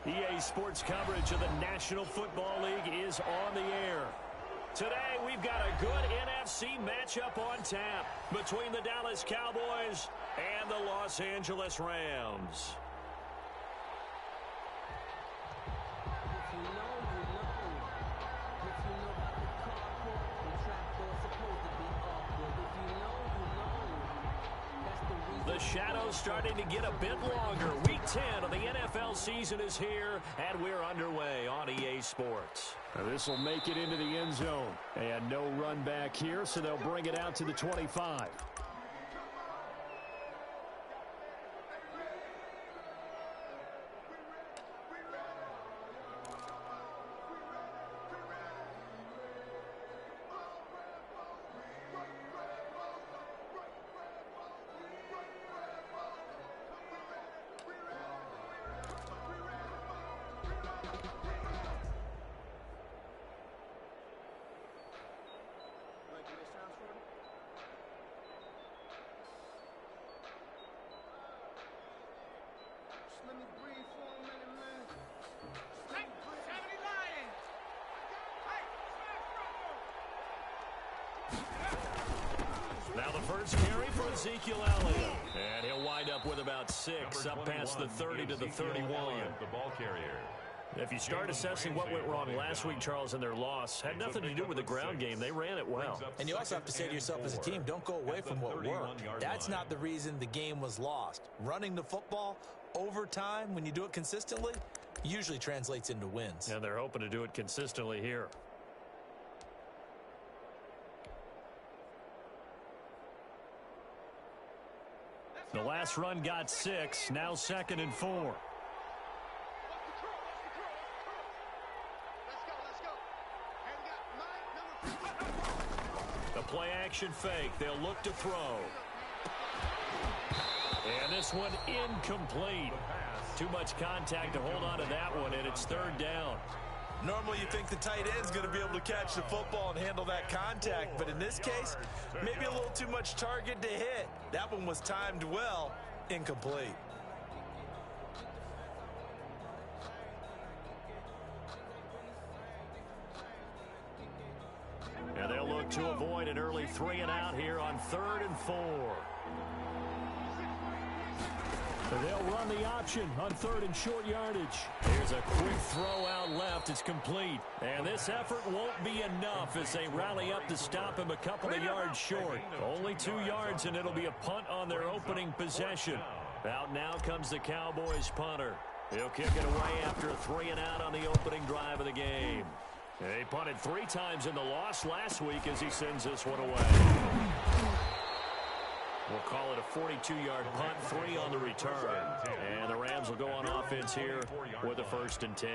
EA Sports coverage of the National Football League is on the air. Today, we've got a good NFC matchup on tap between the Dallas Cowboys and the Los Angeles Rams. The shadow's starting to get a bit longer. Week 10 of the NFL season is here, and we're underway on EA Sports. This will make it into the end zone. And no run back here, so they'll bring it out to the 25. Now the first carry for Ezekiel Elliott. And he'll wind up with about 6, up past the 30 to the 31. The ball carrier. If you start assessing what went wrong last week, Charles, in their loss, had nothing to do with the ground game. They ran it well. And you also have to say to yourself as a team, don't go away from what worked. That's not the reason the game was lost. Running the football over time, when you do it consistently, usually translates into wins. And they're hoping to do it consistently here. The last run got 6, now 2nd and 4. The play action fake. They'll look to throw. And this one incomplete. Too much contact to hold on to that one, and it's 3rd down. Normally you think the tight end's going to be able to catch the football and handle that contact, but in this case, maybe a little too much target to hit. That one was timed well, incomplete. And they'll look to avoid an early 3 and out here on 3rd and 4. They'll run the option on 3rd and short yardage. Here's a quick throw out left. It's complete. And this effort won't be enough as they rally up to stop him a couple of yards short. Only 2 yards, and it'll be a punt on their opening possession. Out now comes the Cowboys punter. He'll kick it away after a 3 and out on the opening drive of the game. They punted 3 times in the loss last week as he sends this one away. We'll call it a 42-yard punt, 3 on the return. And the Rams will go on offense here with a 1st and 10.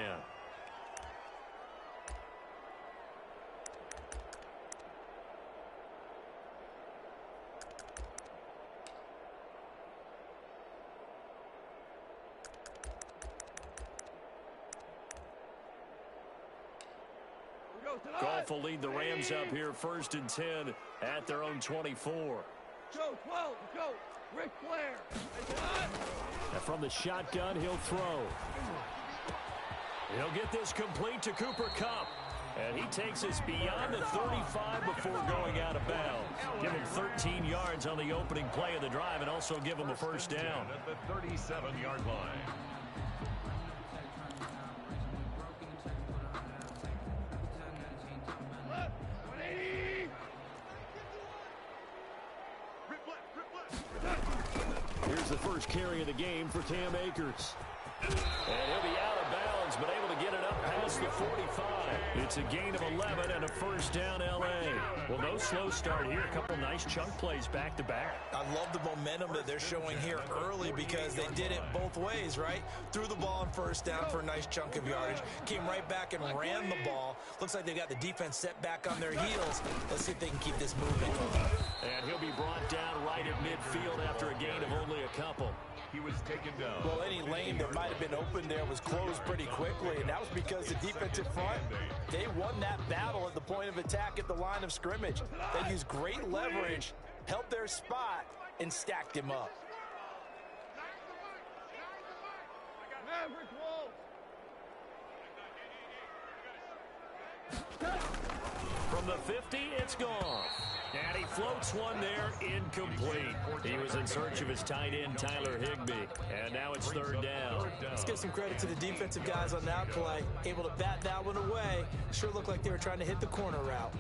Goff will lead the Rams up here 1st and 10 at their own 24. Go, 12, go, Ric Flair. And from the shotgun, he'll throw. He'll get this complete to Cooper Kupp. And he takes us beyond the 35 before going out of bounds. Give him 13 yards on the opening play of the drive and also give him a 1st down. At the 37-yard line. Here's the first carry of the game for Cam Akers. And he'll be out of bounds, but able to get it up past the 45. It's a gain of 11 and a 1st down L.A. Well, no slow start here. A couple nice chunk plays back-to-back. I love the momentum that they're showing here early because they did it both ways, right? Threw the ball on 1st down for a nice chunk of yardage. Came right back and ran the ball. Looks like they got the defense set back on their heels. Let's see if they can keep this moving. And he'll be brought down right at midfield after a gain of only a couple. He was taken down. Well, any lane that might have been open there was closed pretty quickly, and that was because the defensive front, they won that battle at the point of attack at the line of scrimmage. They used great leverage, held their spot, and stacked him up. Maverick Wolf. From the 50, it's gone. And he floats one there, incomplete. He was in search of his tight end, Tyler Higbee. And now it's third down. Let's give some credit to the defensive guys on that play. Able to bat that one away. Sure looked like they were trying to hit the corner route.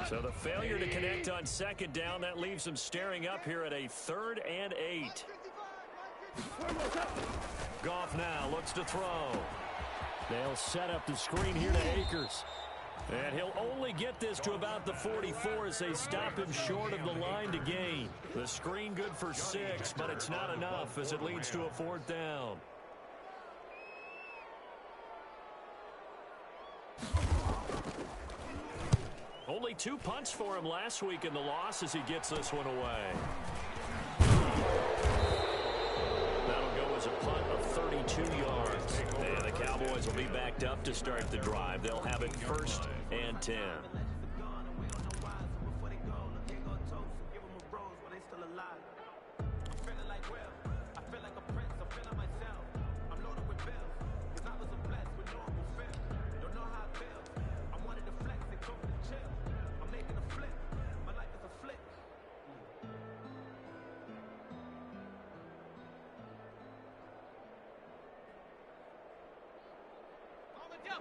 So the failure to connect on second down, that leaves them staring up here at a 3rd and 8. Goff now looks to throw. They'll set up the screen here to Akers. And he'll only get this to about the 44 as they stop him short of the line to gain. The screen good for 6, but it's not enough as it leads to a 4th down. Only 2 punts for him last week in the loss as he gets this one away. That'll go as a punt of 32 yards. And the Cowboys will be backed up to start the drive. They'll have it 1st and 10.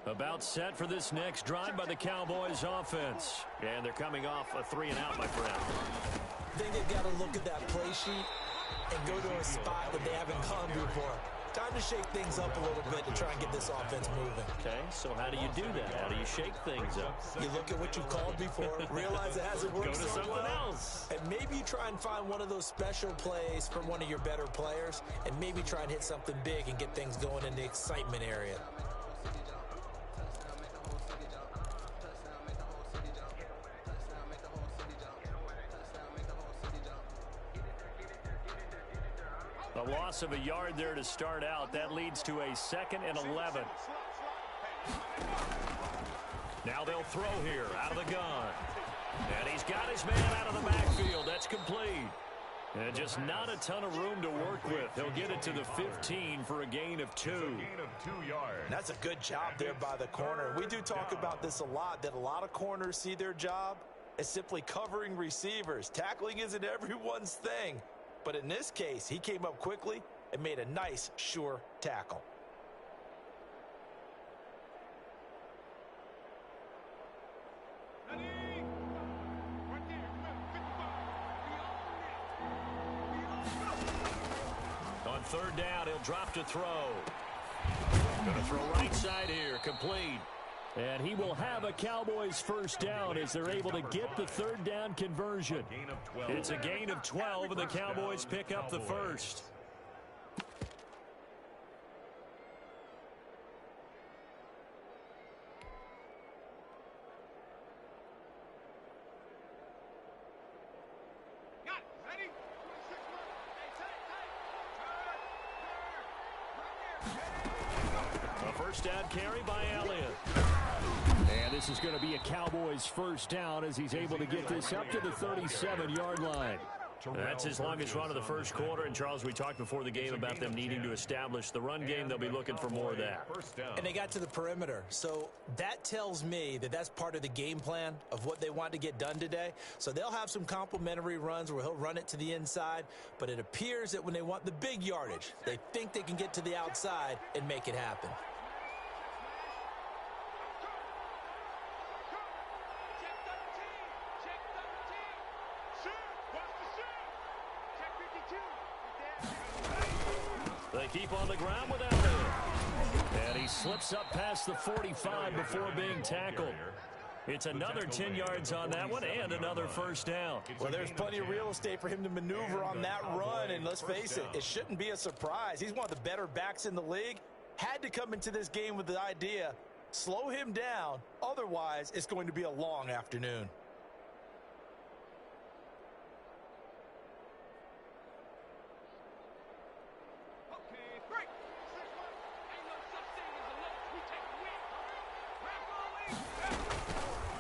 About set for this next drive by the Cowboys offense. And they're coming off a 3-and-out, my friend. I think they've got to look at that play sheet and go to a spot that they haven't gone before. Time to shake things up a little bit to try and get this offense moving. Okay, so how do you do that? How do you shake things up? You look at what you called before, realize it hasn't worked Go to so something well, else. and maybe you try and find one of those special plays from one of your better players, and maybe try and hit something big and get things going in the excitement area. A loss of a yard there to start out. That leads to a 2nd and 11. Now they'll throw here out of the gun. And he's got his man out of the backfield. That's complete. And just not a ton of room to work with. He'll get it to the 15 for a gain of 2. That's a good job there by the corner. We do talk about this a lot, that a lot of corners see their job as simply covering receivers. Tackling isn't everyone's thing. But in this case, he came up quickly and made a nice, sure tackle. On 3rd down, he'll drop to throw. Going to throw right side here, complete. And he will have a Cowboys 1st down as they're able to get the 3rd down conversion. It's a gain of 12, and the Cowboys pick up the 1st. A 1st down carry by Elliott. And this is going to be a Cowboys 1st down as he's able to get this up to the 37-yard line. That's his longest run of the 1st quarter. And, Charles, we talked before the game about them needing to establish the run game. They'll be looking for more of that. And they got to the perimeter. So that tells me that that's part of the game plan of what they want to get done today. So they'll have some complementary runs where he'll run it to the inside. But it appears that when they want the big yardage, they think they can get to the outside and make it happen. They keep on the ground with Elliott. And he slips up past the 45 before being tackled. It's another 10 yards on that one and another 1st down. Well, there's plenty of real estate for him to maneuver on that run. And let's face it, it shouldn't be a surprise. He's one of the better backs in the league. Had to come into this game with the idea, slow him down. Otherwise, it's going to be a long afternoon.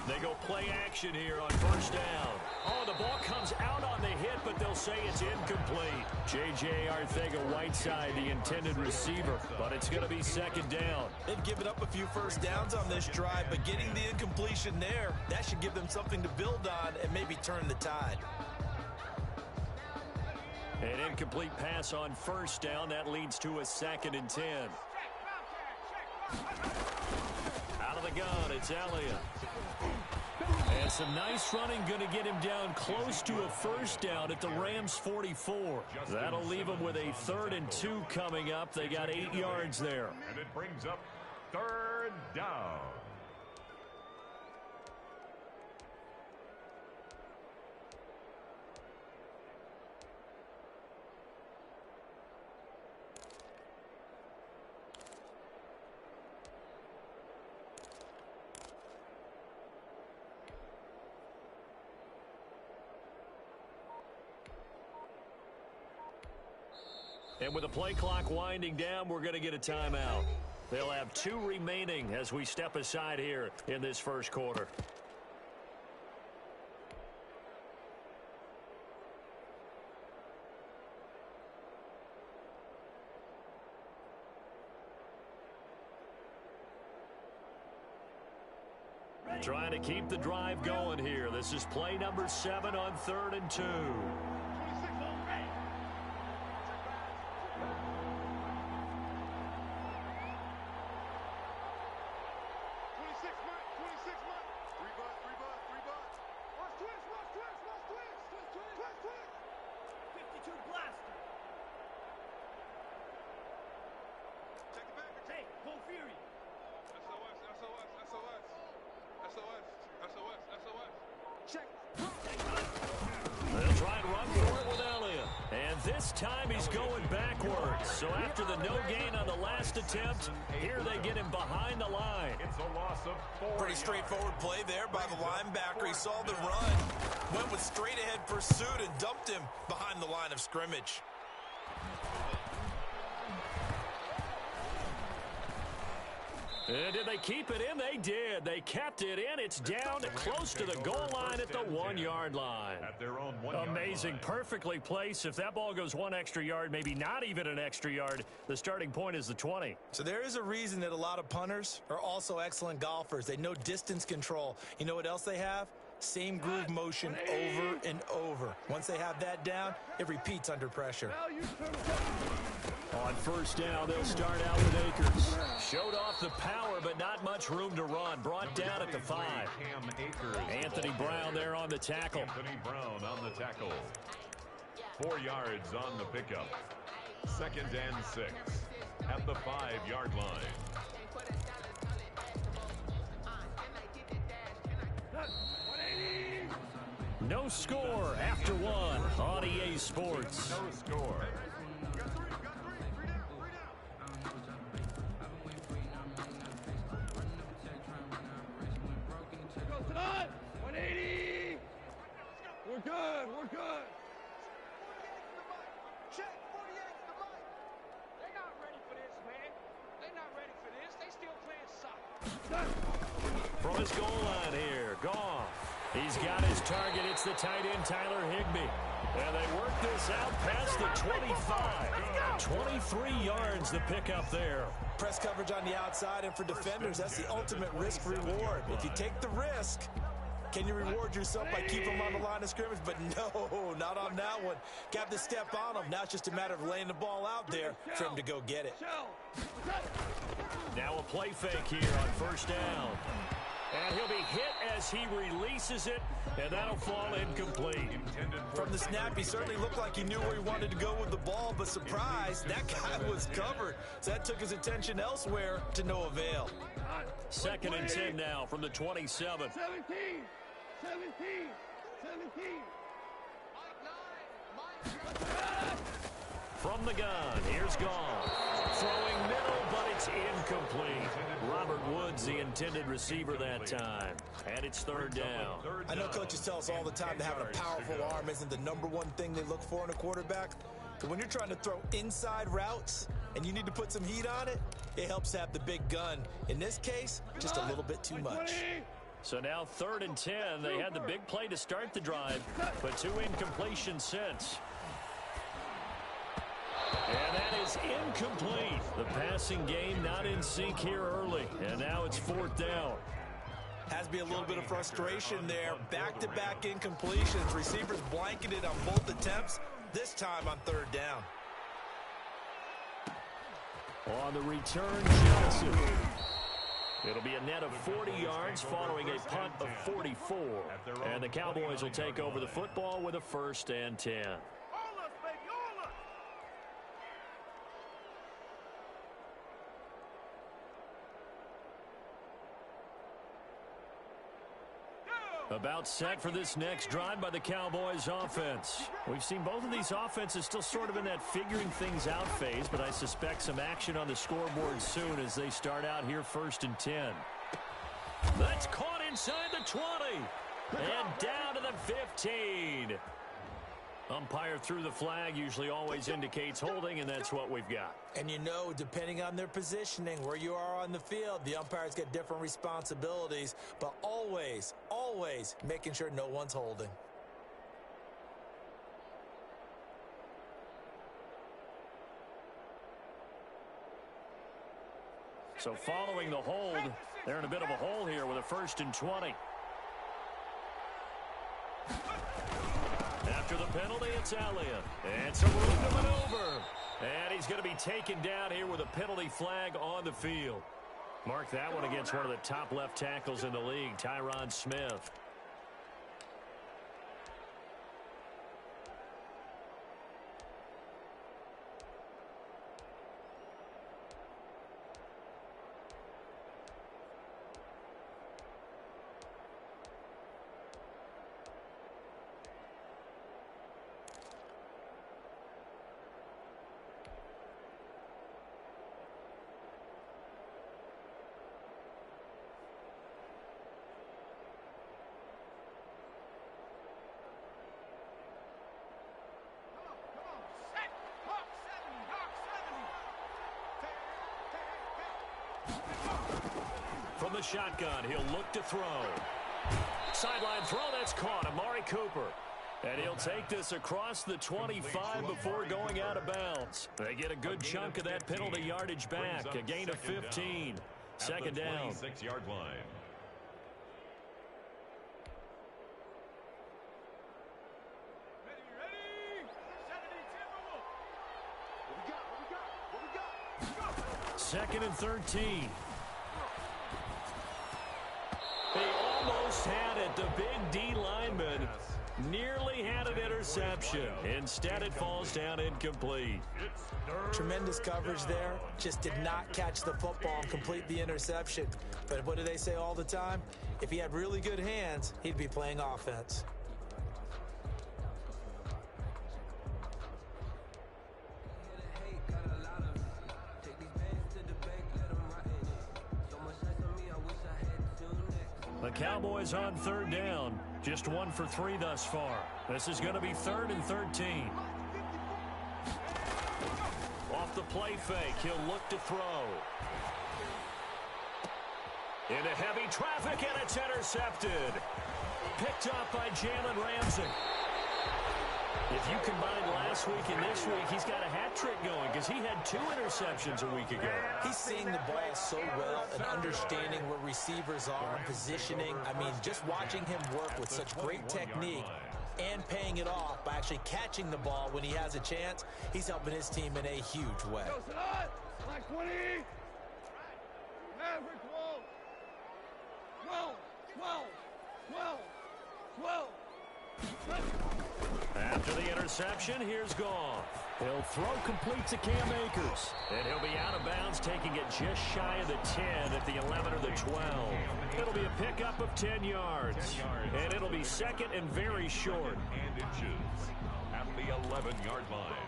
They go play action here on first down. Oh, the ball comes out on the hit, but they'll say it's incomplete. J.J. Arcega-Whiteside, the intended receiver, but it's going to be second down. They've given up a few first downs on this drive, but getting the incompletion there, that should give them something to build on and maybe turn the tide. An incomplete pass on first down. That leads to a 2nd and 10. Out of the gun, it's Elliott. And some nice running, going to get him down close to a first down at the Rams 44. That'll leave them with a 3rd and 2 coming up. They got 8 yards there. And it brings up 3rd down. And with the play clock winding down, we're going to get a timeout. They'll have 2 remaining as we step aside here in this first quarter. Trying to keep the drive going here. This is play number 7 on 3rd and 2. They'll try and run for it with Elliott. And this time he's going backwards. So after the no gain on the last attempt, here they get him behind the line. It's a loss of 4 Pretty straightforward play there by the linebacker. He saw the run, went with straight-ahead pursuit, and dumped him behind the line of scrimmage. And did they keep it in? They did. They kept it in. It's down close to the goal line at the 1-yard line. At their own 1-yard Amazing. line. Perfectly placed. If that ball goes 1 extra yard, maybe not even an extra yard, the starting point is the 20. So there is a reason that a lot of punters are also excellent golfers. They know distance control. You know what else they have? Same groove motion over and over. Once they have that down, it repeats under pressure. On first down, they'll start out with Akers. Showed off the power, but not much room to run. Brought down at the 5. Anthony Brown there on the tackle. Anthony Brown on the tackle. 4 yards on the pickup. 2nd and 6 at the 5-yard line. No score after 1 on EA Sports. No score. We're good. We're good. Check 48 the mic. They're not ready for this, man. They're not ready for this. They still playing soccer. From his goal line here, Goff. He's got his target. It's the tight end, Tyler Higbee. And they work this out past the 25. 23 yards the pickup there. Press coverage on the outside, and for defenders, that's the ultimate risk-reward. If you take the risk, can you reward yourself by keeping them on the line of scrimmage? But no, not on that one. Got to step on them. Now it's just a matter of laying the ball out there for him to go get it. Now a play fake here on first down. And he'll be hit as he releases it, and that'll fall incomplete. From the snap, he certainly looked like he knew where he wanted to go with the ball, but surprise, that guy was covered. So that took his attention elsewhere to no avail. 2nd and 10 now from the 27. 17. 17. From the gun, here's Goff. Throwing middle, but it's incomplete. Robert Woods, the intended receiver that time. And it's 3rd down. I know coaches tell us all the time that having a powerful arm isn't the #1 thing they look for in a quarterback. But when you're trying to throw inside routes and you need to put some heat on it, it helps to have the big gun. In this case, just a little bit too much. So now 3rd and 10. They had the big play to start the drive, but 2 incompletions since. And that is incomplete. The passing game not in sync here early. And now it's 4th down. Has to be a little bit of frustration there. Back-to-back incompletions. Receivers blanketed on both attempts, this time on 3rd down. On the return, Johnson. It'll be a net of 40 yards following a punt of 44. And the Cowboys will take over the football with a 1st and 10. About set for this next drive by the Cowboys offense. We've seen both of these offenses still sort of in that figuring things out phase, but I suspect some action on the scoreboard soon as they start out here 1st and 10. That's caught inside the 20. And down to the 15. Umpire threw the flag, usually always indicates holding, and that's what we've got. And you know, depending on their positioning, where you are on the field, the umpires get different responsibilities, but always, always making sure no one's holding. So following the hold, they're in a bit of a hole here with a 1st and 20. After the penalty, it's Elliott. And some room to maneuver. And he's going to be taken down here with a penalty flag on the field. Mark that one against one of the top left tackles in the league, Tyron Smith. From the shotgun, he'll look to throw. Sideline throw, that's caught. Amari Cooper. And he'll take this across the 25 before going out of bounds. They get a good chunk of that penalty yardage back. A gain of 15. 2nd down. 26-yard line. Second and 13. They almost had it. The big D lineman nearly had an interception. Instead, it falls down incomplete. Tremendous coverage there. Just did not catch the football and complete the interception. But what do they say all the time? If he had really good hands, he'd be playing offense. The Cowboys on 3rd down. Just 1 for 3 thus far. This is going to be 3rd and 13. Off the play fake, he'll look to throw. Into heavy traffic, and it's intercepted. Picked up by Jalen Ramsey. If you combine last week and this week, he's got a hat trick going because he had 2 interceptions a week ago. He's seeing the ball so well and understanding where receivers are and positioning. I mean, just watching him work with such great technique and paying it off by actually catching the ball when he has a chance, he's helping his team in a huge way. Like 20. Average 12. 12. After the interception, here's Goff. He'll throw complete to Cam Akers. And he'll be out of bounds, taking it just shy of the 10 at the 11 or the 12. It'll be a pickup of 10 yards. And it'll be 2nd and very short. And inches at the 11-yard line.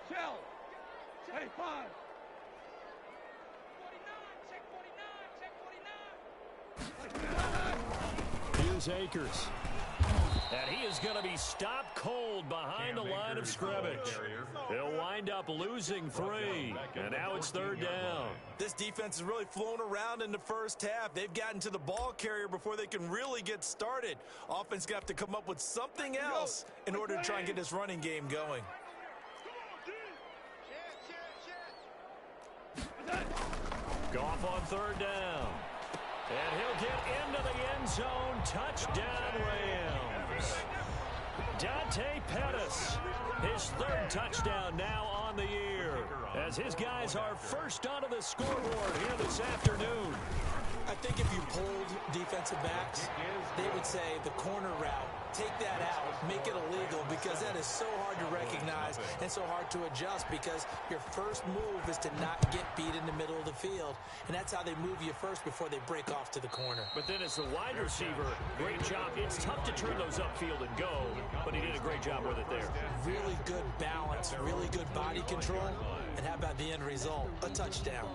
Shell. Hey, 5. 49, check 49. Here's Akers. And he is going to be stopped cold behind the line of scrimmage. He'll wind up losing 3. And now it's 3rd down. This defense is really flown around in the first half. They've gotten to the ball carrier before they can really get started. Offense got to come up with something else in order to try and get this running game going. Goff on 3rd down. And he'll get into the end zone. Touchdown, Rams. Dante Pettis, his 3rd touchdown now on the year, as his guys are first onto the scoreboard here this afternoon. I think if you polled defensive backs, they would say the corner route, take that out, make it illegal, because that is so hard to recognize and so hard to adjust, because your first move is to not get beat in the middle of the field, and that's how they move you first before they break off to the corner. But then as the wide receiver, great job. It's tough to turn those upfield and go, but he did a great job with it there. Really good balance, really good body control, and how about the end result? A touchdown.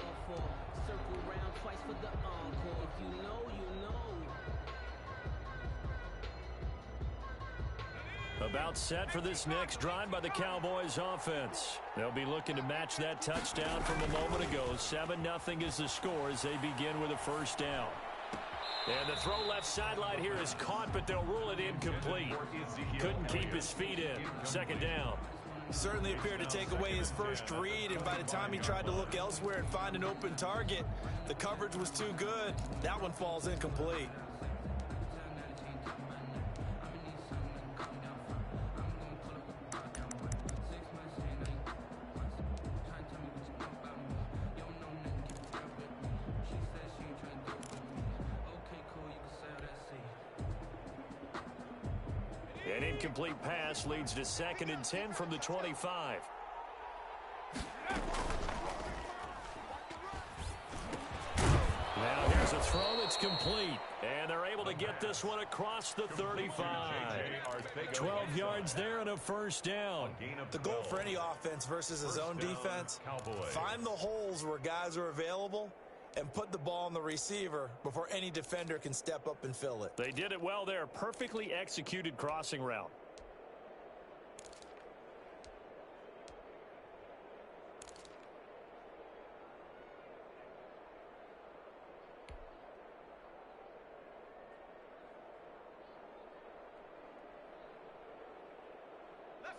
About set for this next drive by the Cowboys offense. They'll be looking to match that touchdown from a moment ago. 7-0 is the score as they begin with a 1st down. And the throw left sideline here is caught, but they'll rule it incomplete. Couldn't keep his feet in. 2nd down. Certainly appeared to take away his first read, and by the time he tried to look elsewhere and find an open target, the coverage was too good. That one falls incomplete. An incomplete pass leads to 2nd and 10 from the 25. Now here's a throw that's complete. And they're able to get this one across the 35. 12 yards there and a 1st down. The goal for any offense versus his own defense, find the holes where guys are available and put the ball on the receiver before any defender can step up and fill it. They did it well there. Perfectly executed crossing route.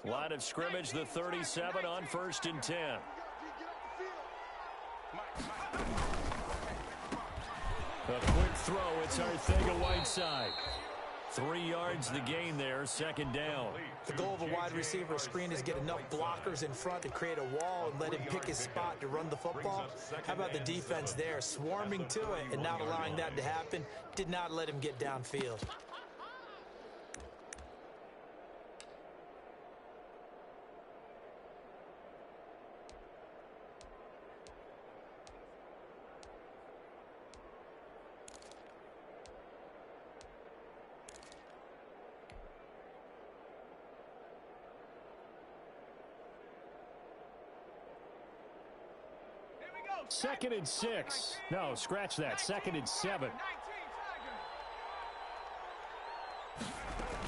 Line of scrimmage, the 37 on 1st and 10. A quick throw. It's Arcega-Whiteside. 3 yards the gain there. 2nd down. The goal of a wide receiver screen is get enough blockers in front to create a wall and let him pick his spot to run the football. How about the defense there, swarming to it and not allowing that to happen? Did not let him get downfield. Second and 6. No, scratch that. 2nd and 7.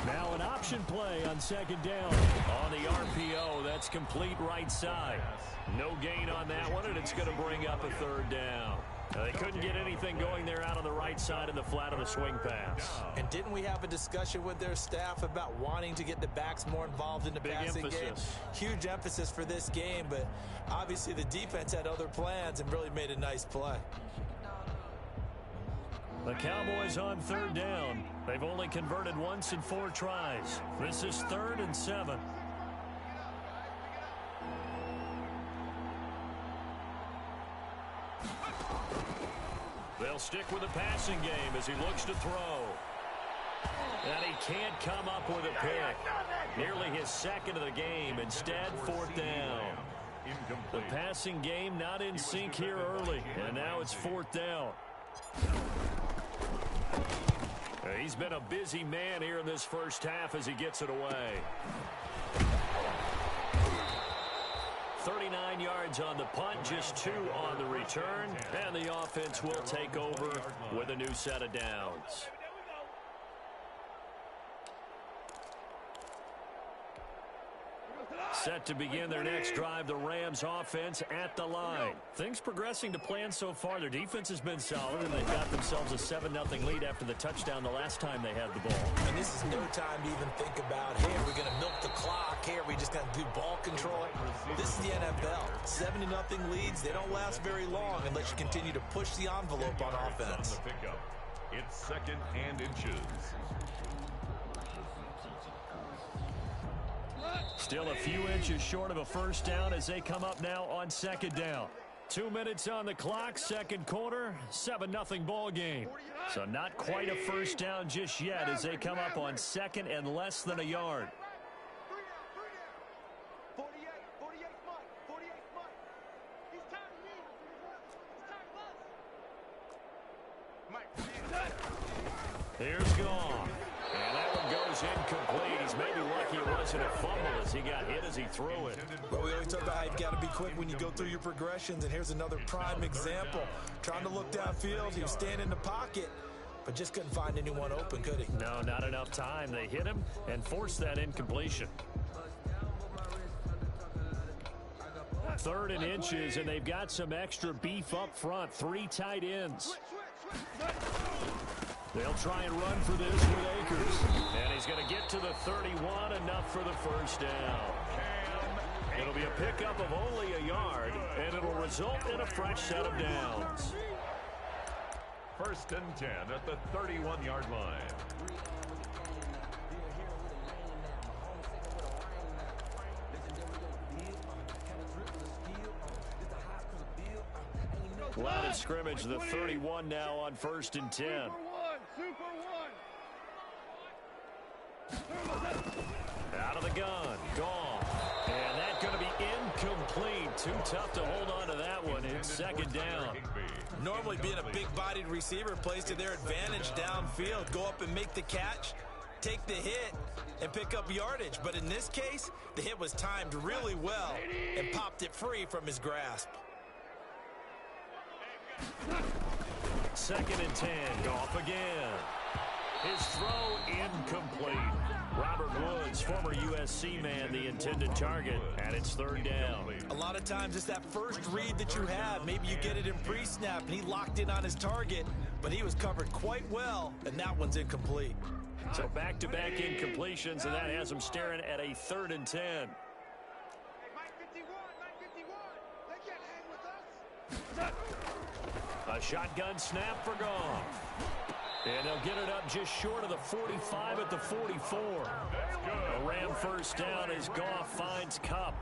Now an option play on 2nd down. On the RPO, that's complete right side. No gain on that one, and it's going to bring up a 3rd down. They couldn't get anything going there out on the right side of the flat of a swing pass. And didn't we have a discussion with their staff about wanting to get the backs more involved in the passing game? Huge emphasis for this game, but obviously the defense had other plans and really made a nice play. The Cowboys on 3rd down. They've only converted once in 4 tries. This is 3rd and 7. They'll stick with the passing game as he looks to throw. And he can't come up with a pick. Nearly his 2nd of the game. Instead, 4th down. The passing game not in sync here early. And now it's 4th down. He's been a busy man here in this first half as he gets it away. 39 yards on the punt, just 2 on the return, and the offense will take over with a new set of downs. Set to begin their next drive, the Rams offense at the line. Things progressing to plan so far. Their defense has been solid, and they've got themselves a 7-0 lead after the touchdown the last time they had the ball. And this is no time to even think about, hey, are we going to milk the clock? Hey, are we just going to do ball control? This is the NFL. 7-0 leads, they don't last very long unless you continue to push the envelope on offense. On the pickup. It's 2nd and inches. Still a few inches short of a first down as they come up now on 2nd down. 2 minutes on the clock, second quarter, 7-0 ball game. So not quite a first down just yet as they come up on 2nd and less than a yard. 48 Mike. He's tired of me. He's tired of us. Mike. Here's Goff. And that one goes incomplete. He's maybe lucky it wasn't a fumble as he got hit as he threw it. But we always talk about how you've got to be quick when you go through your progressions, and here's another prime example. Trying to look downfield, he was standing in the pocket, but just couldn't find anyone open, could he? No, not enough time. They hit him and forced that incompletion. 3rd and inches, and they've got some extra beef up front. 3 tight ends. They'll try and run for this with Akers. And he's going to get to the 31, enough for the first down. It'll be a pickup of only a yard, and it'll result in a fresh set of downs. 1st and 10 at the 31-yard line. Line of scrimmage, the 31 now on 1st and 10. Super one. Out of the gun, gone. And that's going to be incomplete. Too tough to hold on to that one. It's 2nd down. Normally being a big-bodied receiver plays to their advantage downfield. Go up and make the catch, take the hit, and pick up yardage. But in this case, the hit was timed really well and popped it free from his grasp. 2nd and 10, Goff again. His throw incomplete. Robert Woods, former USC man, the intended target, and it's 3rd down. A lot of times it's that first read that you have. Maybe you get it in pre-snap, and he locked in on his target, but he was covered quite well, and that one's incomplete. So back-to-back incompletions, and that has him staring at a 3rd and 10. Hey, Mike 51. They can't hang with us. A shotgun snap for Goff. And they'll get it up just short of the 45 at the 44. A Ram first down as Goff finds Kupp.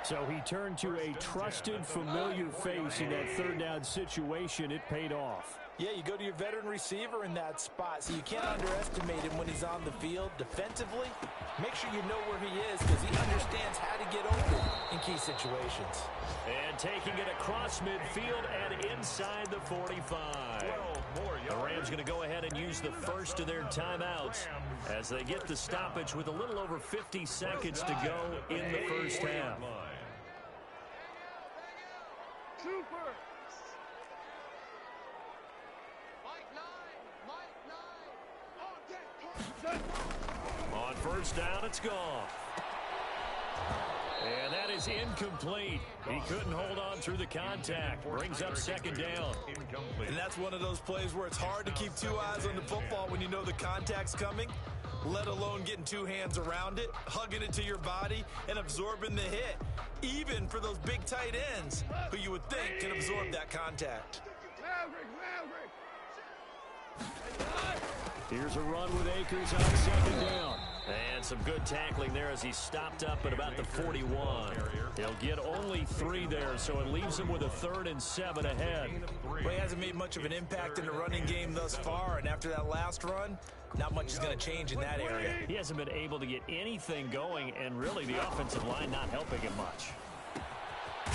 So he turned to a trusted, familiar face in that 3rd down situation. It paid off. Yeah, you go to your veteran receiver in that spot, so you can't underestimate him when he's on the field. Defensively, make sure you know where he is because he understands how to get open in key situations. And taking it across midfield and inside the 45. The Rams going to go ahead and use the first of their timeouts as they get the stoppage with a little over 50 seconds to go in the first half. Super. On first down, it's gone. And that is incomplete. He couldn't hold on through the contact. Brings up 2nd down. And that's one of those plays where it's hard to keep 2 eyes on the football when you know the contact's coming, let alone getting 2 hands around it, hugging it to your body, and absorbing the hit, even for those big tight ends who you would think can absorb that contact. Here's a run with Akers on 2nd down. And some good tackling there as he stopped up at about the 41. He'll get only 3 there, so it leaves him with a 3rd and 7 ahead. But he hasn't made much of an impact in the running game thus far, and after that last run, not much is going to change in that area. He hasn't been able to get anything going, and really the offensive line not helping him much.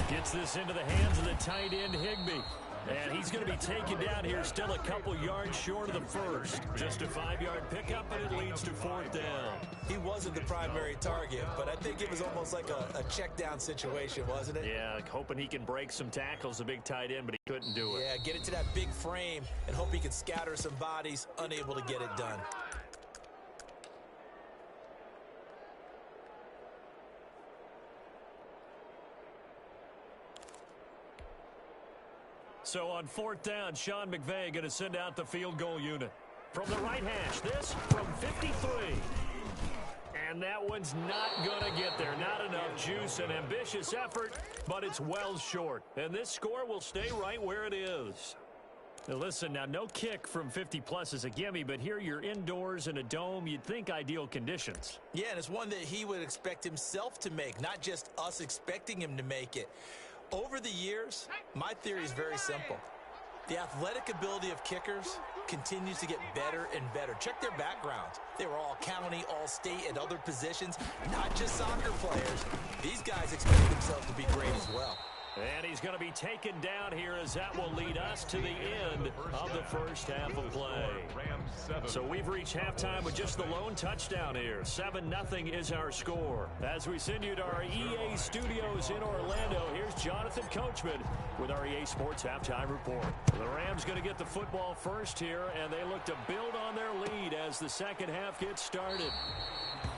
Gets this into the hands of the tight end, Higbee. And he's going to be taken down here, still a couple yards short of the first. Just a 5-yard pickup, and it leads to 4th down. He wasn't the primary target, but I think it was almost like a check down situation, wasn't it? Yeah, hoping he can break some tackles, the big tight end, but he couldn't do it. Yeah, get it to that big frame and hope he can scatter some bodies, unable to get it done. So on 4th down, Sean McVay going to send out the field goal unit. From the right hash, this from 53. And that one's not going to get there. Not enough juice, an ambitious effort, but it's well short. And this score will stay right where it is. Now listen, now no kick from 50-plus is a gimme, but here you're indoors in a dome. You'd think ideal conditions. Yeah, and it's one that he would expect himself to make, not just us expecting him to make it. Over the years, my theory is very simple. The athletic ability of kickers continues to get better and better. Check their backgrounds. They were all county, all state, and other positions, not just soccer players. These guys expect themselves to be great as well. And he's going to be taken down here as that will lead us to the end of the first half of play. So we've reached halftime with just the lone touchdown here. 7-0 is our score. As we send you to our EA studios in Orlando, here's Jonathan Coachman with our EA Sports Halftime Report. The Rams going to get the football first here, and they look to build on their lead as the second half gets started.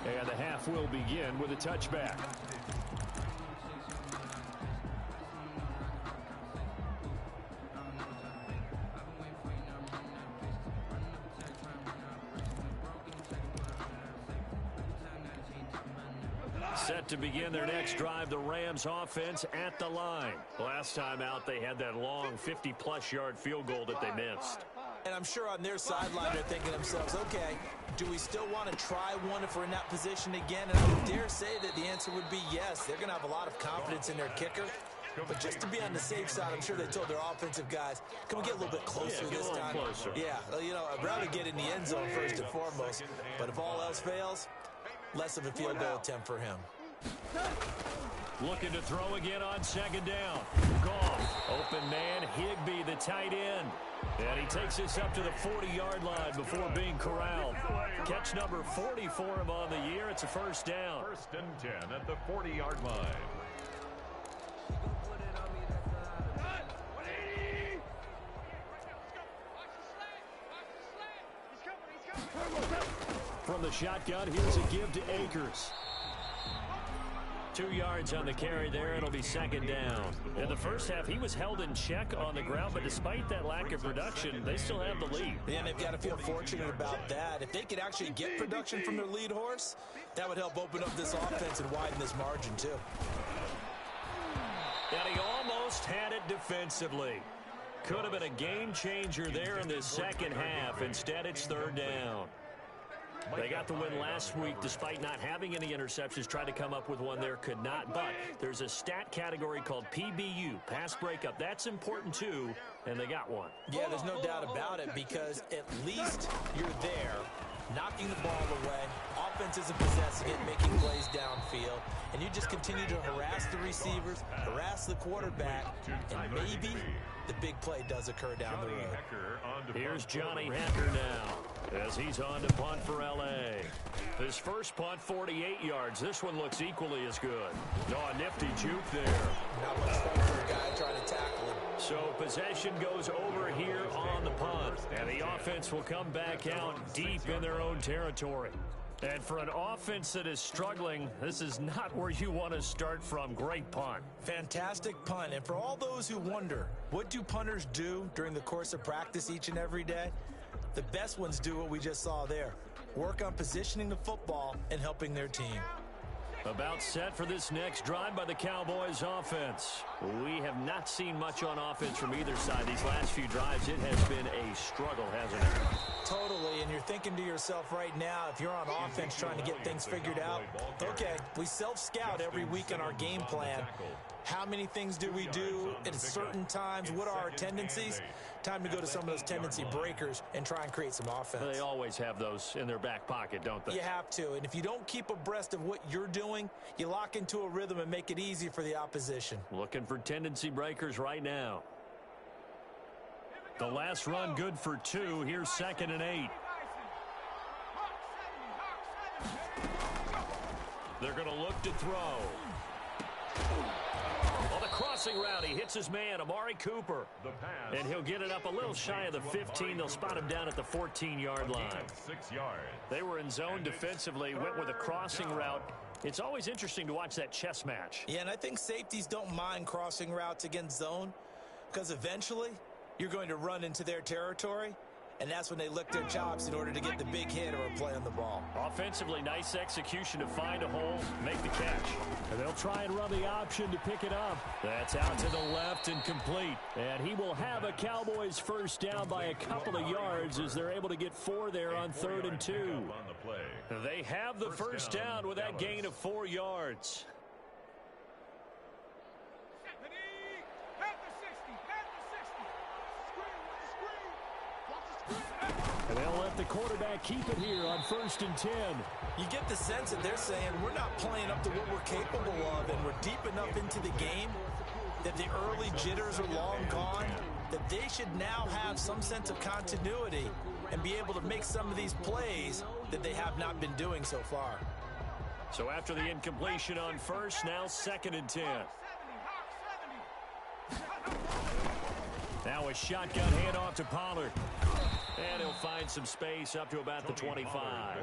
And the half will begin with a touchback. Set to begin their next drive, the Rams offense at the line. Last time out, they had that long 50-plus yard field goal that they missed. And I'm sure on their sideline they're thinking to themselves, okay, do we still want to try one if we're in that position again? And I would dare say that the answer would be yes. They're going to have a lot of confidence in their kicker. But just to be on the safe side, I'm sure they told their offensive guys, can we get a little bit closer this time? Closer. Yeah, you know, I'd rather get in the end zone first and foremost. But if all else fails, less of a field goal attempt for him. Looking to throw again on second down. Goff, open man, Higbee, the tight end. And he takes this up to the 40-yard line before being corralled. Catch number 40 for him on the year. It's a first down. 1st and 10 at the 40-yard line. From the shotgun, here's a give to Akers. 2 yards on the carry there. It'll be second down. In the first half, he was held in check on the ground, but despite that lack of production, they still have the lead. And they've got to feel fortunate about that. If they could actually get production from their lead horse, that would help open up this offense and widen this margin, too. And he almost had it defensively. Could have been a game changer there in the second half. Instead, it's 3rd down. They got the win last week despite not having any interceptions. Tried to come up with one there, could not. But there's a stat category called PBU, pass breakup. That's important too, and they got one. Yeah, there's no doubt about it because at least you're there, knocking the ball away. Offense isn't possessing it, making plays downfield. And you just continue to harass the receivers, harass the quarterback, and maybe the big play does occur down the road. Here's Johnny Hecker now as he's on to punt for L.A. His first punt, 48 yards. This one looks equally as good. No, a nifty juke there. Not much fun for a guy trying to tackle him. So possession goes over here on the punt. And the offense will come back out deep in their own territory. And for an offense that is struggling, this is not where you want to start from. Great punt. Fantastic punt. And for all those who wonder, what do punters do during the course of practice each and every day? The best ones do what we just saw there. Work on positioning the football and helping their team. About set for this next drive by the Cowboys offense. We have not seen much on offense from either side. These last few drives, it has been a struggle, hasn't it? Totally, and you're thinking to yourself right now, if you're on offense trying to get things figured out, okay, we self-scout every week in our game plan. How many things do we do at certain times? What are our tendencies? Time to go to some of those tendency breakers and try and create some offense. They always have those in their back pocket, don't they? You have to, and if you don't keep abreast of what you're doing, you lock into a rhythm and make it easy for the opposition. Looking for tendency breakers right now. The last run good for 2. Here's 2nd and 8. They're going to look to throw. On the crossing route, he hits his man, Amari Cooper. And he'll get it up a little shy of the 15. They'll spot him down at the 14-yard line. 6 yards. They were in zone defensively, went with a crossing route. It's always interesting to watch that chess match. Yeah, and I think safeties don't mind crossing routes against zone because eventually you're going to run into their territory, and that's when they lick their chops in order to get the big hit or a play on the ball. Offensively, nice execution to find a hole, make the catch. And they'll try and run the option to pick it up. That's out to the left and complete. And he will have a Cowboys first down by a couple of yards as they're able to get 4 there on 3rd and 2. They have the first down with that gain of 4 yards. And they'll let the quarterback keep it here on 1st and 10. You get the sense that they're saying we're not playing up to what we're capable of, and we're deep enough into the game that the early jitters are long gone, that they should now have some sense of continuity and be able to make some of these plays that they have not been doing so far. So after the incompletion on 1st, now 2nd and 10. Now a shotgun handoff to Pollard. And he'll find some space up to about the 25.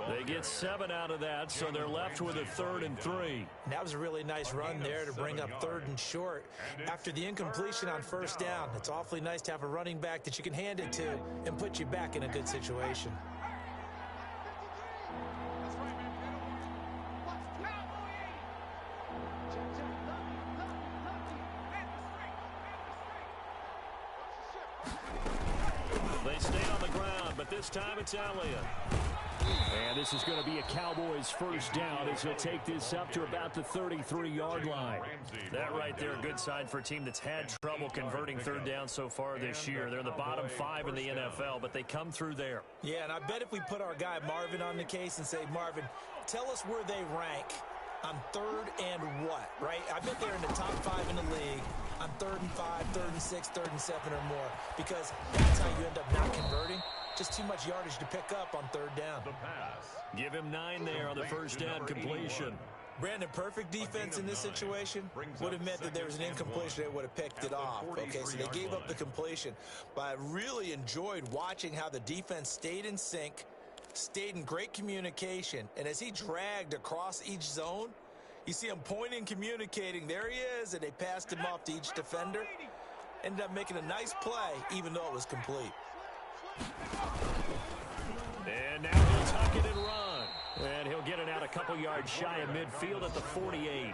They get 7 out of that, so they're left with a 3rd and 3. That was a really nice run there to bring up 3rd and short. After the incompletion on 1st down, it's awfully nice to have a running back that you can hand it to and put you back in a good situation. They stay on the ground, but this time it's Elliott. And this is going to be a Cowboys first down as he'll take this up to about the 33-yard line. That right there, a good sign for a team that's had trouble converting 3rd down so far this year. They're in the bottom 5 in the NFL, but they come through there. Yeah, and I bet if we put our guy Marvin on the case and say, Marvin, tell us where they rank on 3rd and what, right? I bet they're in the top 5 in the league on 3rd and 5, 3rd and 6, 3rd and 7 or more, because that's how you end up not converting. Just too much yardage to pick up on 3rd down. Give him 9 there on the first down completion. Brandon, perfect defense in this situation would have meant that there was an incompletion. They would have picked it off. Okay, so they gave up the completion. But I really enjoyed watching how the defense stayed in sync, stayed in great communication, and as he dragged across each zone, you see him pointing, communicating. There he is, and they passed him off to each defender. Ended up making a nice play, even though it was complete. And now he'll tuck it and run. And he'll get it out a couple yards shy of midfield at the 48.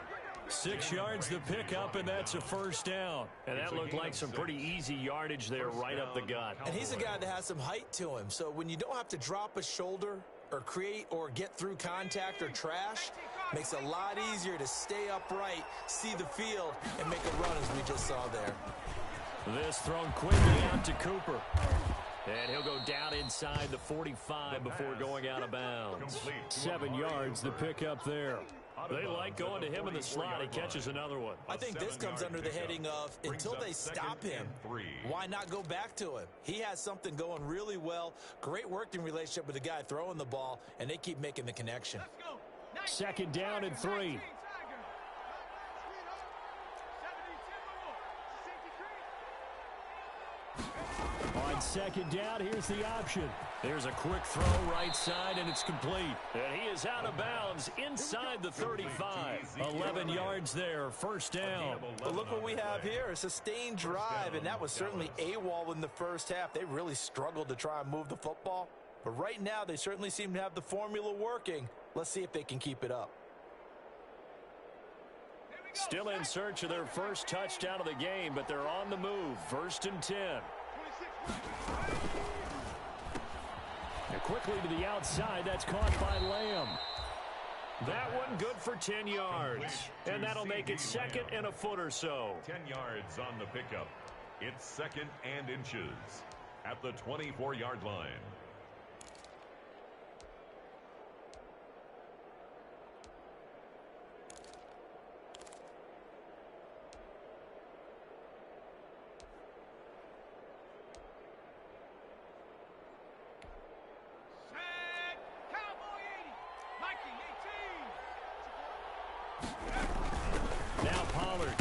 6 yards the pickup, and that's a first down. And that looked like some pretty easy yardage there right up the gut. And he's a guy that has some height to him. So when you don't have to drop a shoulder or create or get through contact or trash, makes it a lot easier to stay upright, see the field, and make a run as we just saw there. This thrown quickly out to Cooper. And he'll go down inside the 45 before going out of bounds. 7 yards the pickup there. They like going to him in the slot. He catches another one. I think this comes under the heading of, until they stop him, why not go back to him? He has something going really well. Great working relationship with the guy throwing the ball, and they keep making the connection. 2nd down and 3. On 2nd down, here's the option. There's a quick throw right side, and it's complete. And he is out of bounds inside the 35. 11 yards there, first down. But look what we have here, a sustained drive, and that was certainly AWOL in the first half. They really struggled to try and move the football. But right now, they certainly seem to have the formula working. Let's see if they can keep it up. Still in search of their first touchdown of the game, but they're on the move. 1st and 10. And quickly to the outside, that's caught by Lamb. That one good for 10 yards. And that'll make it 2nd and a foot or so. 10 yards on the pickup. It's 2nd and inches at the 24-yard line. Now Pollard.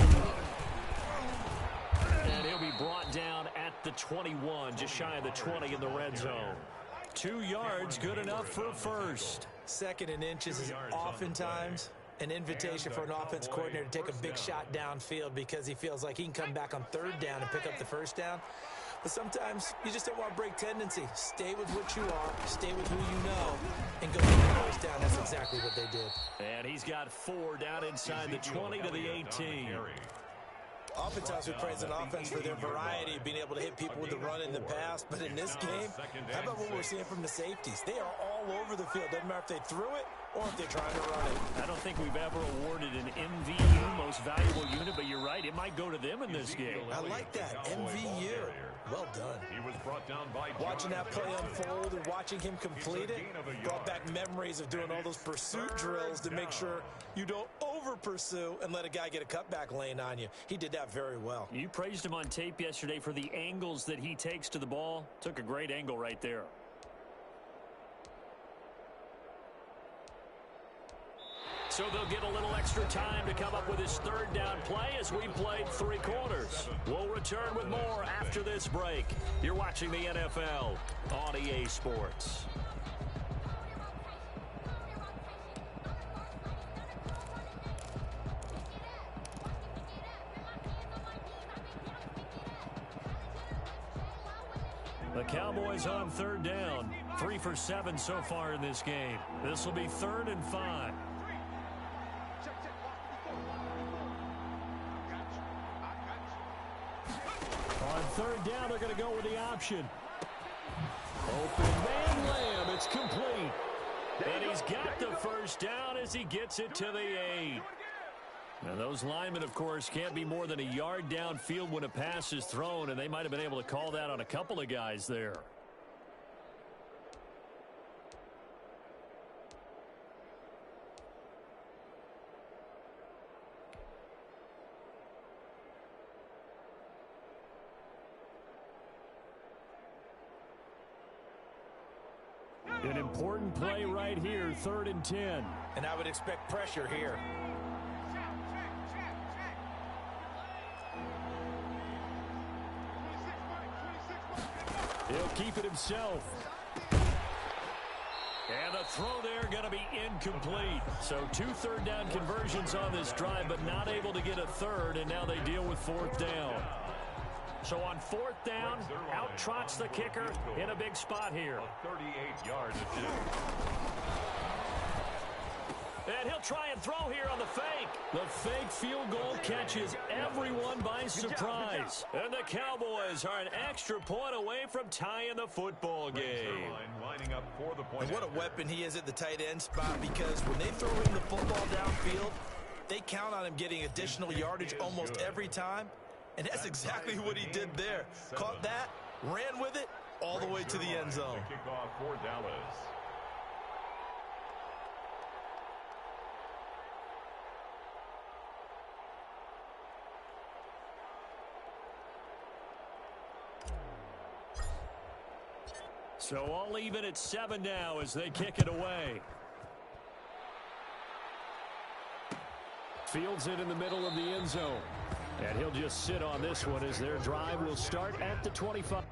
And he'll be brought down at the 21, just shy of the 20 in the red zone. 2 yards, good enough for a first. 2nd and inches is oftentimes an invitation for an offense coordinator to take a big shot downfield because he feels like he can come back on 3rd down and pick up the first down. But sometimes you just don't want to break tendency. Stay with what you are, stay with who you know, and go get the boys down. That's exactly what they did. And he's got 4 down inside the 20 to the 18. Oftentimes we praise an offense for their variety, being able to hit people with the run in the past. But in this game, how about what we're seeing from the safeties? They are all over the field. Doesn't matter if they threw it or if they're trying to run it. I don't think we've ever awarded an MVU, most valuable unit, but you're right. It might go to them in this game. I like that. MVU. Well done. He was brought down by watching that play unfold and watching him complete it brought back memories of doing all those pursuit drills to make sure you don't over-pursue and let a guy get a cutback lane on you. He did that very well. You praised him on tape yesterday for the angles that he takes to the ball. Took a great angle right there. So they'll get a little extra time to come up with his 3rd down play as we played 3 quarters. We'll return with more after this break. You're watching the NFL on EA Sports. The Cowboys on 3rd down. 3 for 7 so far in this game. This will be 3rd and 5. On 3rd down, they're going to go with the option. Open man Lamb. It's complete. And he's got the 1st down as he gets it to the 8. Now, those linemen, of course, can't be more than a yard downfield when a pass is thrown, and they might have been able to call that on a couple of guys there. An important play right here, 3rd and 10. And I would expect pressure here. He'll keep it himself. And the throw there going to be incomplete. So 2 3rd down conversions on this drive, but not able to get a 3rd, and now they deal with 4th down. So on 4th down, out trots the kicker in a big spot here. A 38-yard attempt. And he'll try and throw here on the fake. The fake field goal catches everyone by surprise. And the Cowboys are an extra point away from tying the football game. Lining up for the point. And what a weapon he is at the tight end spot, because when they throw him the football downfield, they count on him getting additional yardage almost every time. And that's exactly what he did there. Caught that, ran with it, all the way to the end zone. Kickoff for Dallas. So all even at 7 now as they kick it away. Fields it in the middle of the end zone. And he'll just sit on this one as their drive will start at the 25.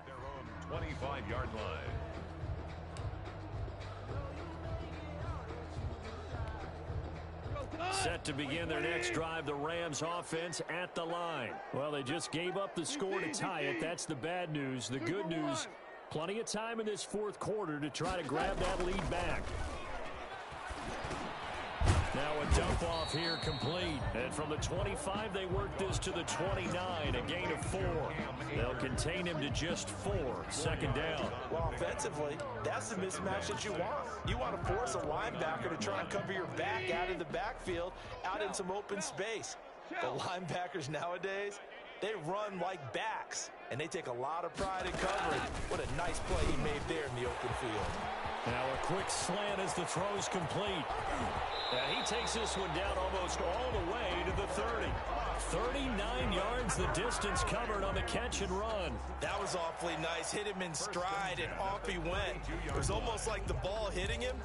Their own 25-yard line. Set to begin their next drive, the Rams offense at the line. Well, they just gave up the score to tie it. That's the bad news. The good news, plenty of time in this 4th quarter to try to grab that lead back. Now a dump off here complete. And from the 25, they work this to the 29, a gain of 4. They'll contain him to just 4, 2nd down. Well, offensively, that's the mismatch that you want. You want to force a linebacker to try and cover your back out of the backfield, out in some open space. The linebackers nowadays, they run like backs, and they take a lot of pride in covering. What a nice play he made there in the open field. Now a quick slant as the throw's complete. And he takes this one down almost all the way to the 30. 39 yards the distance covered on the catch and run. That was awfully nice. Hit him in stride, and off he went. It was almost like the ball hitting him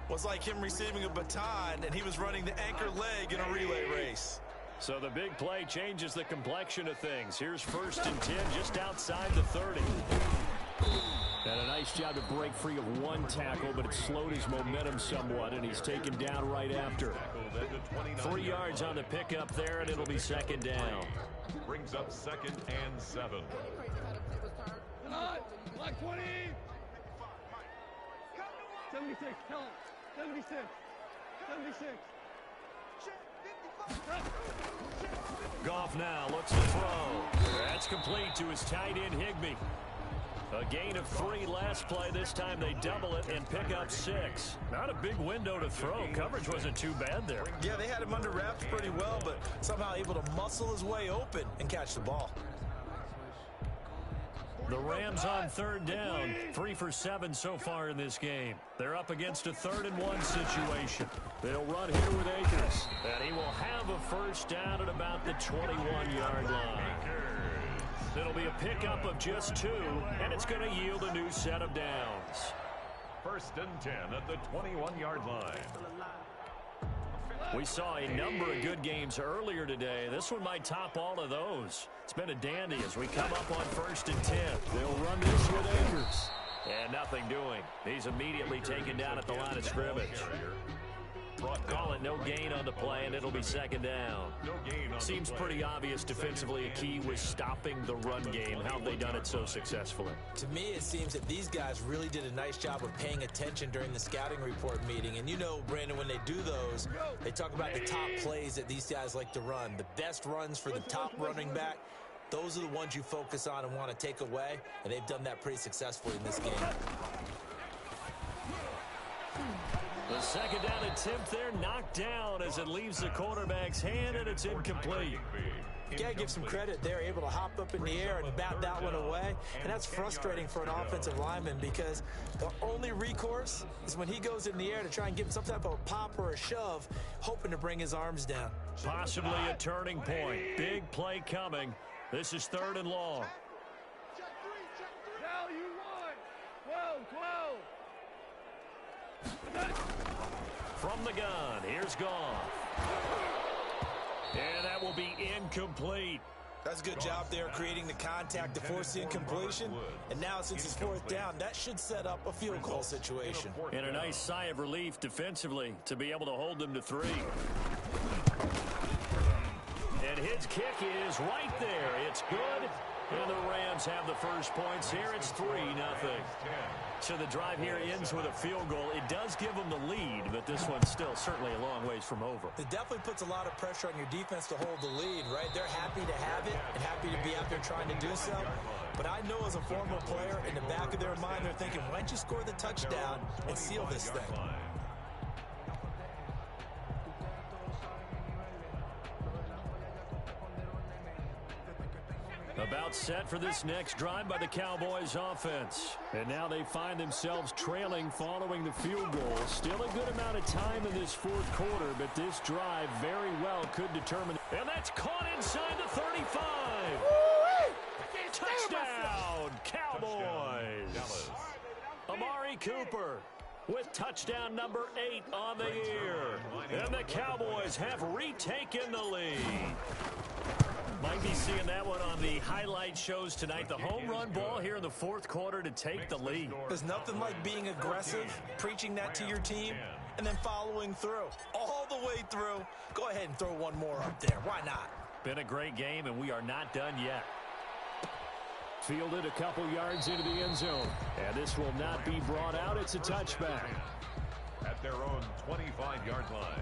was like him receiving a baton, and he was running the anchor leg in a relay race. So the big play changes the complexion of things. Here's 1st and 10 just outside the 30. And a nice job to break free of one tackle, but it slowed his momentum somewhat, and he's taken down right after. 3 yards on the pickup there, and it'll be 2nd down. Brings up 2nd and 7. Like 20. 76, tell him. 76. 76. Goff now looks to throw. That's complete to his tight end, Higbee. A gain of 3 last play. This time they double it and pick up 6. Not a big window to throw. Coverage wasn't too bad there. Yeah, they had him under wraps pretty well, but somehow able to muscle his way open and catch the ball. The Rams on 3rd down. 3 for 7 so far in this game. They're up against a 3rd and 1 situation. They'll run here with Akers. And he will have a 1st down at about the 21-yard line. It'll be a pickup of just 2, and it's going to yield a new set of downs. 1st and 10 at the 21-yard line. We saw a number of good games earlier today. This one might top all of those. It's been a dandy as we come up on 1st and 10. They'll run this with Akers. And nothing doing. He's immediately taken down at the line of scrimmage. Call it no gain on the play, and it'll be 2nd down. Seems pretty obvious defensively a key was stopping the run game. How have they done it so successfully? To me, it seems that these guys really did a nice job of paying attention during the scouting report meeting. And you know, Brandon, when they do those, they talk about the top plays that these guys like to run. The best runs for the top running back, those are the ones you focus on and want to take away. And they've done that pretty successfully in this game. The 2nd down attempt there knocked down as it leaves the quarterback's hand, and it's incomplete. You got to give some credit. They're able to hop up in the air and bat that one away, and that's frustrating for an offensive lineman because the only recourse is when he goes in the air to try and give some type of a pop or a shove, hoping to bring his arms down. Possibly a turning point. Big play coming. This is 3rd and long. Now you won. 12. From the gun, here's Goff. And that will be incomplete. That's a good job there creating the contact to force the incompletion. And now since it's 4th down, that should set up a field goal situation. And a nice sigh of relief defensively to be able to hold them to 3. And his kick is right there. It's good. And the Rams have the first points here. It's 3-0. So the drive here ends with a field goal. It does give them the lead, but this one's still certainly a long ways from over. It definitely puts a lot of pressure on your defense to hold the lead, right? They're happy to have it and happy to be out there trying to do so. But I know as a former player, in the back of their mind, they're thinking, why don't you score the touchdown and seal this thing? About set for this next drive by the Cowboys offense. And now they find themselves trailing following the field goal. Still a good amount of time in this 4th quarter, but this drive very well could determine. And that's caught inside the 35. Touchdown, Cowboys. Amari Cooper with touchdown number 8 on the year. And the Cowboys have retaken the lead. Might be seeing that one on the highlight shows tonight. The home run ball here in the 4th quarter to take the lead. There's nothing like being aggressive, preaching that to your team, and then following through. All the way through. Go ahead and throw one more up there. Why not? Been a great game, and we are not done yet. Fielded a couple yards into the end zone. And this will not be brought out. It's a touchback. At their own 25-yard line.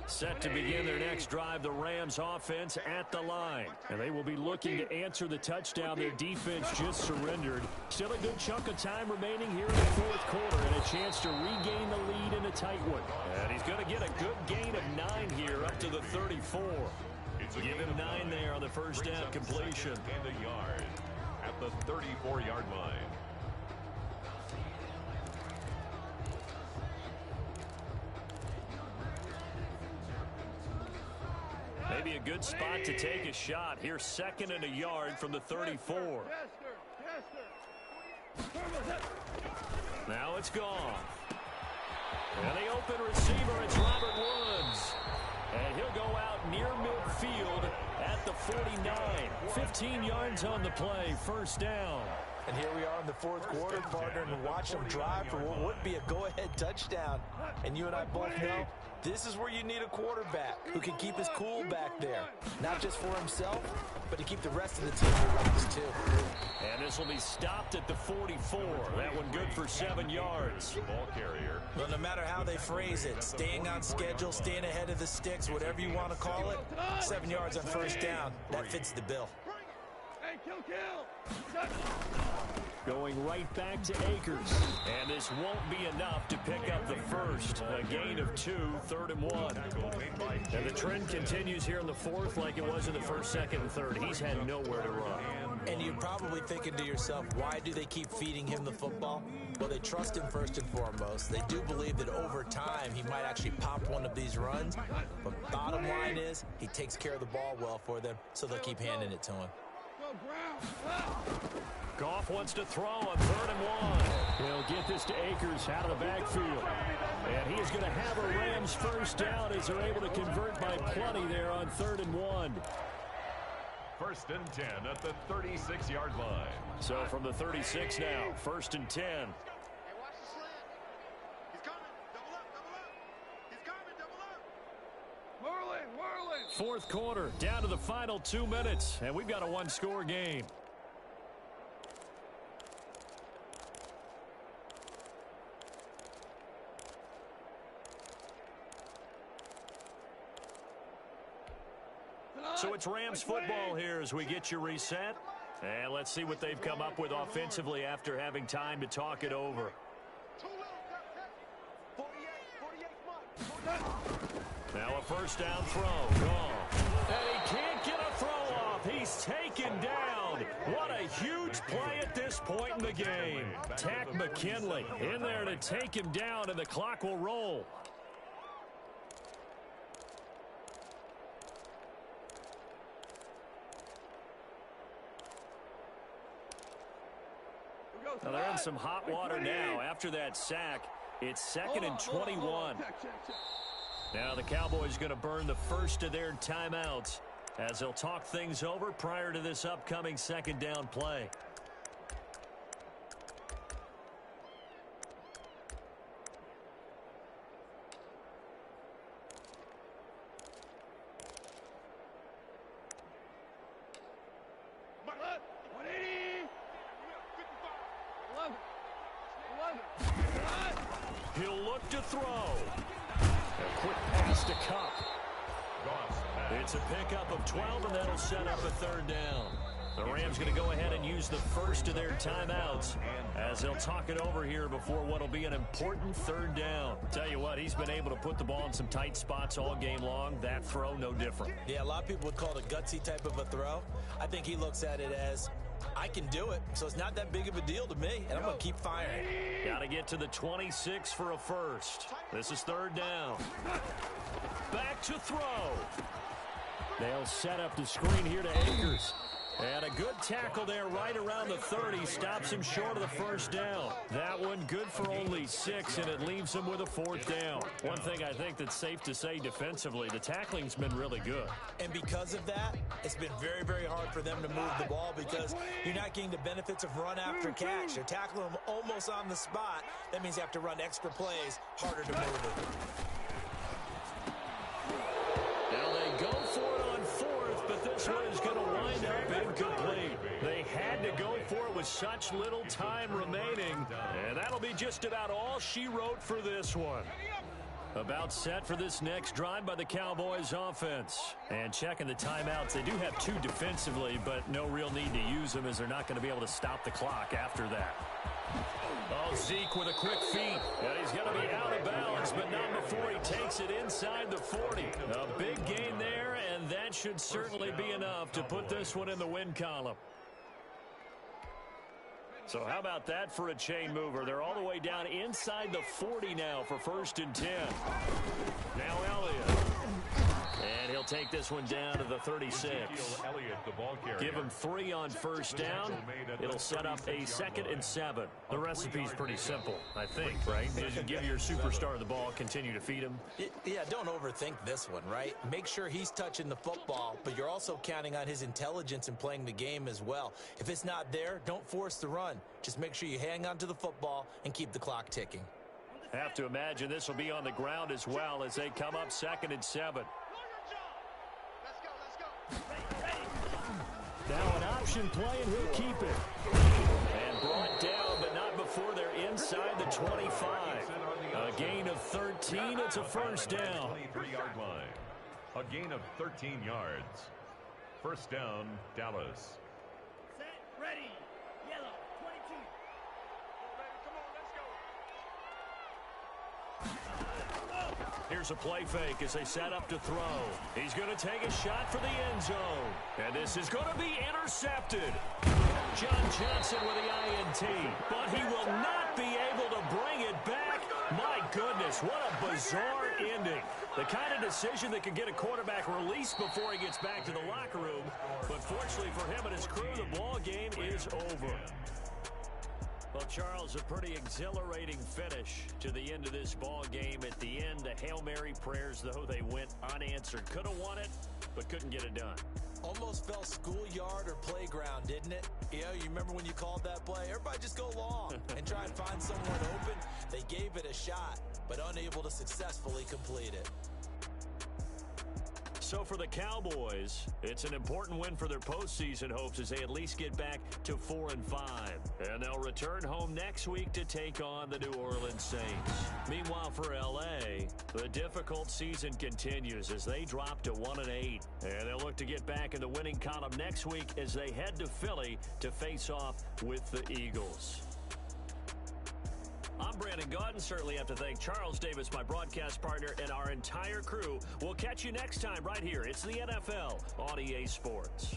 Set to begin their next drive, the Rams offense at the line. And they will be looking to answer the touchdown their defense just surrendered. Still a good chunk of time remaining here in the fourth quarter and a chance to regain the lead in a tight one. And he's going to get a good gain of 9 here up to the 34. Give him 9 there on the first down completion. And a yard at the 34-yard line. Maybe a good spot to take a shot. Here's 2nd and a yard from the 34. Now it's gone. And the open receiver, it's Robert Woods. And he'll go out near midfield at the 49. 15 yards on the play, first down. And here we are in the fourth quarter, partner, and watch them drive for what would be a go-ahead touchdown. And you and I both know this is where you need a quarterback who can keep his cool back there. Not just for himself, but to keep the rest of the team relaxed, too. And this will be stopped at the 44. That one good for 7 yards. Ball carrier. Well, no matter how they phrase it, staying on schedule, staying ahead of the sticks, whatever you want to call it, 7 yards on first down, that fits the bill. Hey, kill. Going right back to Akers. And this won't be enough to pick up the first. A gain of 2, 3rd and 1. And the trend continues here in the fourth like it was in the first, second, and third. He's had nowhere to run. And you're probably thinking to yourself, why do they keep feeding him the football? Well, they trust him first and foremost. They do believe that over time he might actually pop one of these runs. But bottom line is, he takes care of the ball well for them, so they'll keep handing it to him. Goff wants to throw on 3rd and 1. He'll get this to Akers out of the backfield. And he is going to have a Rams first down as they're able to convert by plenty there on 3rd and 1. 1st and 10 at the 36-yard line. So from the 36 now, 1st and 10. Hey, watch the slant. He's coming. Double up. He's coming. Double up. Whirling. Fourth quarter, down to the final 2 minutes, and we've got a one-score game. So it's Rams football here as we get you reset. And let's see what they've come up with offensively after having time to talk it over. Now a first down throw. Gone. And he can't get a throw off. He's taken down. What a huge play at this point in the game. Tack McKinley in there to take him down, and the clock will roll. Now they're in some hot water now. After that sack, it's 2nd and 21. Now the Cowboys going to burn the first of their timeouts as they'll talk things over prior to this upcoming 2nd down play. He'll look to throw. A quick pass to Cup. It's a pickup of 12, and that'll set up a 3rd down. The Rams going to go ahead and use the first of their timeouts as they'll talk it over here before what will be an important 3rd down. Tell you what, he's been able to put the ball in some tight spots all game long. That throw, no different. Yeah, a lot of people would call it a gutsy type of a throw. I think he looks at it as, I can do it, so it's not that big of a deal to me, and I'm going to keep firing. Got to get to the 26 for a first. This is 3rd down. Back to throw. They'll set up the screen here to Akers. And a good tackle there right around the 30. Stops him short of the first down. That one good for only 6, and it leaves him with a 4th down. One thing I think that's safe to say defensively, the tackling's been really good. And because of that, it's been very, very hard for them to move the ball because you're not getting the benefits of run after catch. They're tackling them almost on the spot. That means you have to run extra plays, harder to move it. Now they go for it on 4th, but this one is going to wind up incomplete. They had to go for it with such little time remaining, and that'll be just about all she wrote for this one. About set for this next drive by the Cowboys offense. And checking the timeouts, they do have 2 defensively, but no real need to use them as they're not going to be able to stop the clock after that. Oh, Zeke with a quick feed. And he's going to be out of bounds, but not before he takes it inside the 40. A big gain there, and that should certainly be enough to put this one in the win column. So how about that for a chain mover? They're all the way down inside the 40 now for 1st and 10. Now Elliott. And he'll take this one down to the 36. Give him 3 on 1st down. It'll set up a 2nd and 7. The recipe's pretty simple, I think, right? As you give your superstar the ball, continue to feed him. Yeah, don't overthink this one, right? Make sure he's touching the football, but you're also counting on his intelligence in playing the game as well. If it's not there, don't force the run. Just make sure you hang on to the football and keep the clock ticking. Have to imagine this will be on the ground as well as they come up 2nd and 7. Now an option play, and he'll keep it. And brought down, but not before they're inside the 25. A gain of 13. It's a 1st down. 23-yard line. A gain of 13 yards. 1st down, Dallas. Set, ready. Yellow, 22. Come on, let's go. Here's a play fake as they set up to throw. He's going to take a shot for the end zone. And this is going to be intercepted. John Johnson with the INT. But he will not be able to bring it back. My goodness, what a bizarre ending. The kind of decision that could get a quarterback released before he gets back to the locker room. But fortunately for him and his crew, the ball game is over. Well, Charles, a pretty exhilarating finish to the end of this ball game. At the end, the Hail Mary prayers, though, they went unanswered. Could have won it, but couldn't get it done. Almost felt schoolyard or playground, didn't it? You remember when you called that play? Everybody just go long and try and find someone open. They gave it a shot, but unable to successfully complete it. So for the Cowboys, it's an important win for their postseason hopes as they at least get back to 4-5. And they'll return home next week to take on the New Orleans Saints. Meanwhile, for L.A., the difficult season continues as they drop to 1-8. And they'll look to get back in the winning column next week as they head to Philly to face off with the Eagles. I'm Brandon Gaudin. Certainly have to thank Charles Davis, my broadcast partner, and our entire crew. We'll catch you next time right here. It's the NFL on EA Sports.